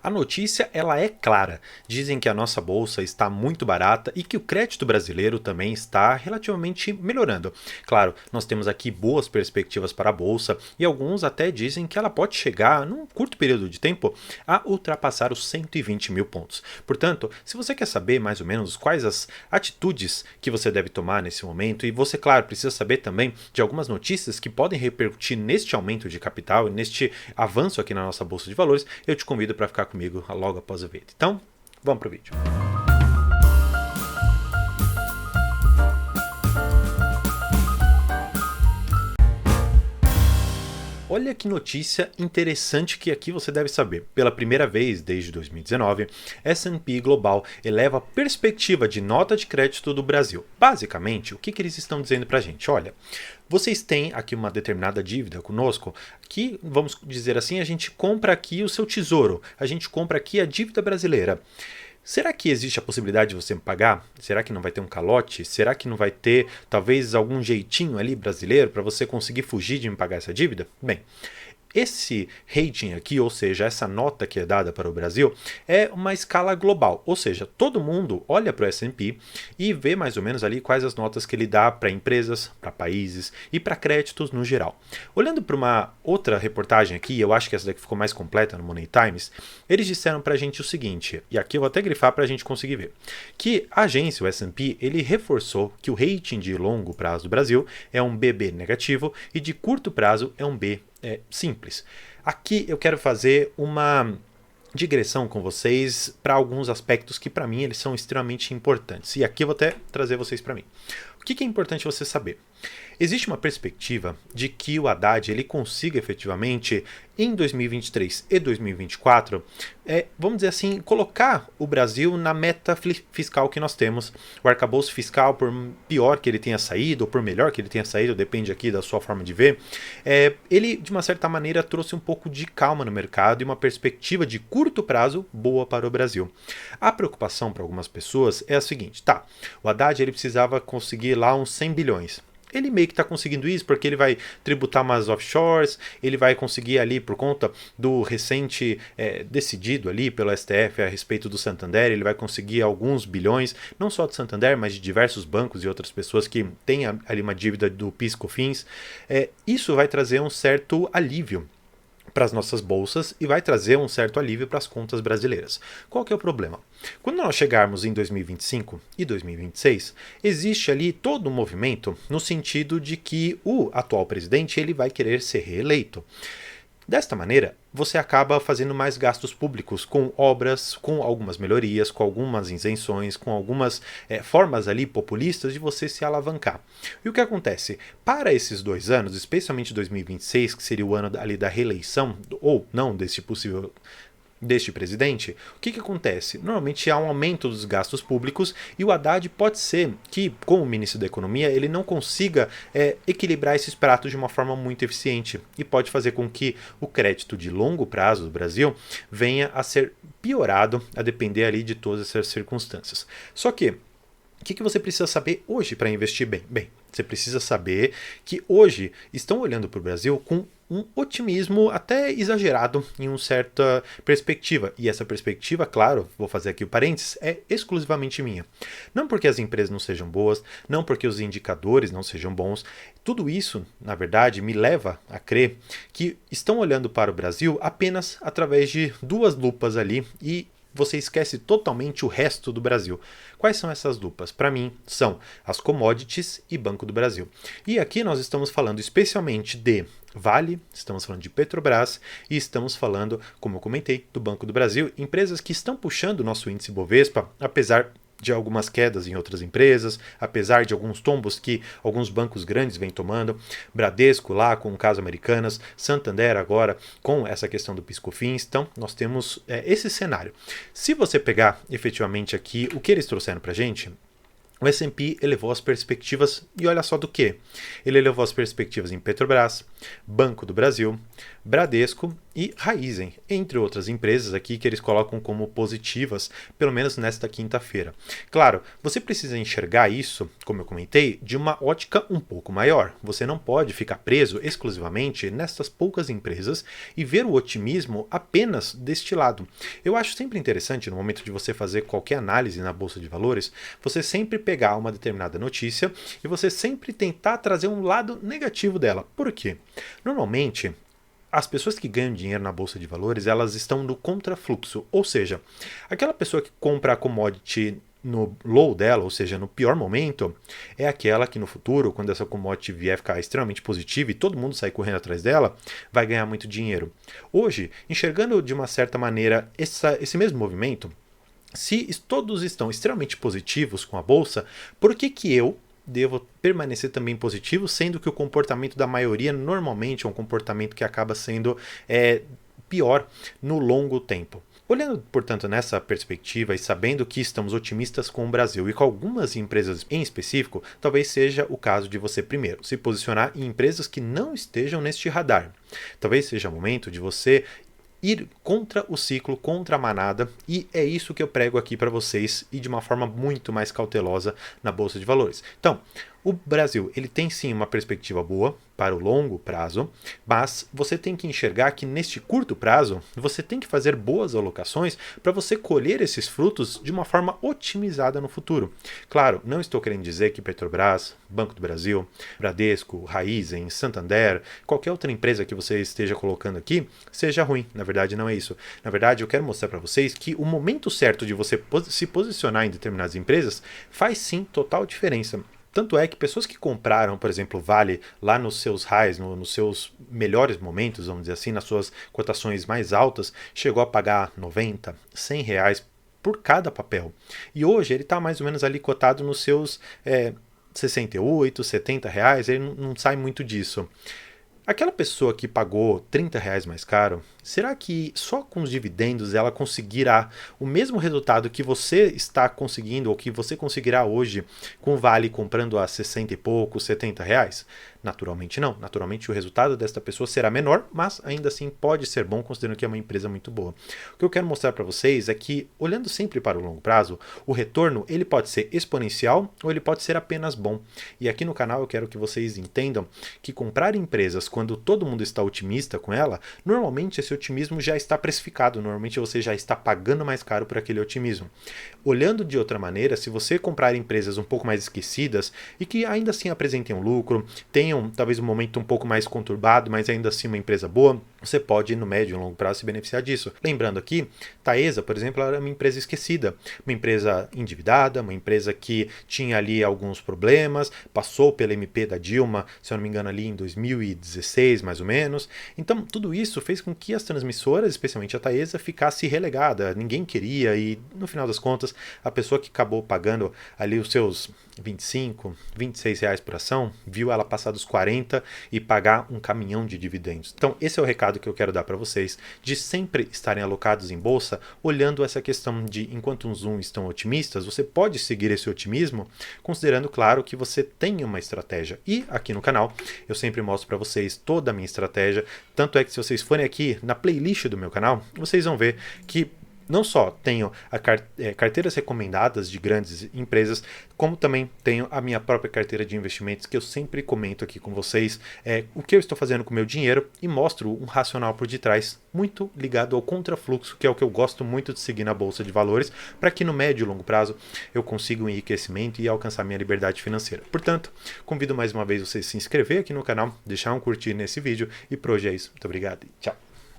A notícia ela é clara. Dizem que a nossa bolsa está muito barata e que o crédito brasileiro também está relativamente melhorando. Claro, nós temos aqui boas perspectivas para a bolsa e alguns até dizem que ela pode chegar, num curto período de tempo, a ultrapassar os 120 mil pontos. Portanto, se você quer saber mais ou menos quais as atitudes que você deve tomar nesse momento, e você, claro, precisa saber também de algumas notícias que podem repercutir neste aumento de capital e neste avanço aqui na nossa bolsa de valores, eu te convido para ficar comigo logo após o vídeo. Então, vamos para o vídeo. Olha que notícia interessante que aqui você deve saber. Pela primeira vez desde 2019, S&P Global eleva a perspectiva de nota de crédito do Brasil. Basicamente, o que eles estão dizendo para a gente? Olha, vocês têm aqui uma determinada dívida conosco, que, vamos dizer assim, a gente compra aqui o seu tesouro, a gente compra aqui a dívida brasileira. Será que existe a possibilidade de você me pagar? Será que não vai ter um calote? Será que não vai ter talvez algum jeitinho ali brasileiro para você conseguir fugir de me pagar essa dívida? Bem, esse rating aqui, ou seja, essa nota que é dada para o Brasil, é uma escala global, ou seja, todo mundo olha para o S&P e vê mais ou menos ali quais as notas que ele dá para empresas, para países e para créditos no geral. Olhando para uma outra reportagem aqui, eu acho que essa daqui ficou mais completa no Money Times, eles disseram para a gente o seguinte, e aqui eu vou até grifar para a gente conseguir ver, que a agência, o S&P, ele reforçou que o rating de longo prazo do Brasil é um BB negativo e de curto prazo é um B simples. Aqui eu quero fazer uma digressão com vocês para alguns aspectos que para mim eles são extremamente importantes. E aqui eu vou até trazer vocês para mim. O que é importante você saber? Existe uma perspectiva de que o Haddad ele consiga efetivamente em 2023 e 2024, vamos dizer assim, colocar o Brasil na meta fiscal que nós temos. O arcabouço fiscal, por pior que ele tenha saído, ou por melhor que ele tenha saído, depende aqui da sua forma de ver, ele de uma certa maneira trouxe um pouco de calma no mercado e uma perspectiva de curto prazo boa para o Brasil. A preocupação para algumas pessoas é a seguinte, o Haddad ele precisava conseguir lá uns 100 bilhões. Ele meio que está conseguindo isso porque ele vai tributar mais offshores, ele vai conseguir ali por conta do recente decidido ali pelo STF a respeito do Santander, ele vai conseguir alguns bilhões, não só do Santander, mas de diversos bancos e outras pessoas que têm ali uma dívida do PIS/COFINS. Isso vai trazer um certo alívio para as nossas bolsas e vai trazer um certo alívio para as contas brasileiras. Qual que é o problema? Quando nós chegarmos em 2025 e 2026, existe ali todo um movimento no sentido de que o atual presidente ele vai querer ser reeleito. Desta maneira, você acaba fazendo mais gastos públicos com obras, com algumas melhorias, com algumas isenções, com algumas formas ali populistas de você se alavancar. E o que acontece? Para esses 2 anos, especialmente 2026, que seria o ano ali da reeleição, ou não deste presidente, o que acontece? Normalmente há um aumento dos gastos públicos e o Haddad pode ser que, como ministro da Economia, ele não consiga equilibrar esses pratos de uma forma muito eficiente e pode fazer com que o crédito de longo prazo do Brasil venha a ser piorado a depender ali de todas essas circunstâncias. Só que, o que você precisa saber hoje para investir bem? Bem, você precisa saber que hoje estão olhando para o Brasil com um otimismo até exagerado em uma certa perspectiva. E essa perspectiva, claro, vou fazer aqui o parênteses, é exclusivamente minha. Não porque as empresas não sejam boas, não porque os indicadores não sejam bons. Tudo isso, na verdade, me leva a crer que estão olhando para o Brasil apenas através de 2 lupas ali e você esquece totalmente o resto do Brasil. Quais são essas lupas? Para mim, são as commodities e Banco do Brasil. E aqui nós estamos falando especialmente de Vale, estamos falando de Petrobras e estamos falando, como eu comentei, do Banco do Brasil, empresas que estão puxando o nosso índice Bovespa, apesar de algumas quedas em outras empresas, apesar de alguns tombos que alguns bancos grandes vêm tomando, Bradesco lá com o caso Americanas, Santander agora com essa questão do PIS/COFINS, então nós temos esse cenário. Se você pegar efetivamente aqui o que eles trouxeram para a gente, o S&P elevou as perspectivas, e olha só do que. Ele elevou as perspectivas em Petrobras, Banco do Brasil, Bradesco e Raizen, entre outras empresas aqui que eles colocam como positivas, pelo menos nesta quinta-feira. Claro, você precisa enxergar isso, como eu comentei, de uma ótica um pouco maior. Você não pode ficar preso exclusivamente nessas poucas empresas e ver o otimismo apenas deste lado. Eu acho sempre interessante, no momento de você fazer qualquer análise na bolsa de valores, você sempre pegar uma determinada notícia e você sempre tentar trazer um lado negativo dela. Por quê? Normalmente, as pessoas que ganham dinheiro na bolsa de valores, elas estão no contrafluxo, ou seja, aquela pessoa que compra a commodity no low dela, ou seja, no pior momento, é aquela que no futuro, quando essa commodity vier ficar extremamente positiva e todo mundo sair correndo atrás dela, vai ganhar muito dinheiro. Hoje, enxergando de uma certa maneira esse mesmo movimento, se todos estão extremamente positivos com a bolsa, por que eu devo permanecer também positivo, sendo que o comportamento da maioria normalmente é um comportamento que acaba sendo pior no longo tempo? Olhando, portanto, nessa perspectiva e sabendo que estamos otimistas com o Brasil e com algumas empresas em específico, talvez seja o caso de você, primeiro, se posicionar em empresas que não estejam neste radar. Talvez seja o momento de você ir contra o ciclo, contra a manada, e é isso que eu prego aqui para vocês e de uma forma muito mais cautelosa na Bolsa de Valores. Então, o Brasil, ele tem sim uma perspectiva boa para o longo prazo, mas você tem que enxergar que neste curto prazo, você tem que fazer boas alocações para você colher esses frutos de uma forma otimizada no futuro. Claro, não estou querendo dizer que Petrobras, Banco do Brasil, Bradesco, Raizen, Santander, qualquer outra empresa que você esteja colocando aqui, seja ruim. Na verdade, não é isso. Na verdade, eu quero mostrar para vocês que o momento certo de você se posicionar em determinadas empresas faz sim total diferença. Tanto é que pessoas que compraram, por exemplo, Vale lá nos seus highs, nos seus melhores momentos, vamos dizer assim, nas suas cotações mais altas, chegou a pagar 90, 100 reais por cada papel. E hoje ele está mais ou menos ali cotado nos seus 68, 70 reais, ele não sai muito disso. Aquela pessoa que pagou 30 reais mais caro, será que só com os dividendos ela conseguirá o mesmo resultado que você está conseguindo ou que você conseguirá hoje com o Vale comprando a 60 e pouco, 70 reais? Naturalmente não. Naturalmente o resultado desta pessoa será menor, mas ainda assim pode ser bom considerando que é uma empresa muito boa. O que eu quero mostrar para vocês é que, olhando sempre para o longo prazo, o retorno ele pode ser exponencial ou ele pode ser apenas bom. E aqui no canal eu quero que vocês entendam que comprar empresas quando todo mundo está otimista com ela, normalmente esse otimismo já está precificado, normalmente você já está pagando mais caro por aquele otimismo. Olhando de outra maneira, se você comprar empresas um pouco mais esquecidas e que ainda assim apresentem um lucro, tenham talvez um momento um pouco mais conturbado, mas ainda assim uma empresa boa, você pode no médio e longo prazo se beneficiar disso. Lembrando aqui, Taesa, por exemplo, era uma empresa esquecida, uma empresa endividada, uma empresa que tinha ali alguns problemas, passou pela MP da Dilma, se eu não me engano ali em 2016 mais ou menos. Então tudo isso fez com que as transmissoras, especialmente a Taesa, ficasse relegada, ninguém queria e no final das contas a pessoa que acabou pagando ali os seus 25, 26 reais por ação, viu ela passar dos 40 e pagar um caminhão de dividendos. Então esse é o recado que eu quero dar para vocês, de sempre estarem alocados em bolsa, olhando essa questão de enquanto uns estão otimistas, você pode seguir esse otimismo, considerando, claro, que você tem uma estratégia. E aqui no canal eu sempre mostro para vocês toda a minha estratégia, tanto é que se vocês forem aqui na playlist do meu canal, vocês vão ver que não só tenho carteiras recomendadas de grandes empresas, como também tenho a minha própria carteira de investimentos que eu sempre comento aqui com vocês, o que eu estou fazendo com o meu dinheiro e mostro um racional por detrás, muito ligado ao contrafluxo, que é o que eu gosto muito de seguir na Bolsa de Valores, para que no médio e longo prazo eu consiga um enriquecimento e alcançar minha liberdade financeira. Portanto, convido mais uma vez vocês a se inscrever aqui no canal, deixar um curtir nesse vídeo e por hoje é isso. Muito obrigado e tchau!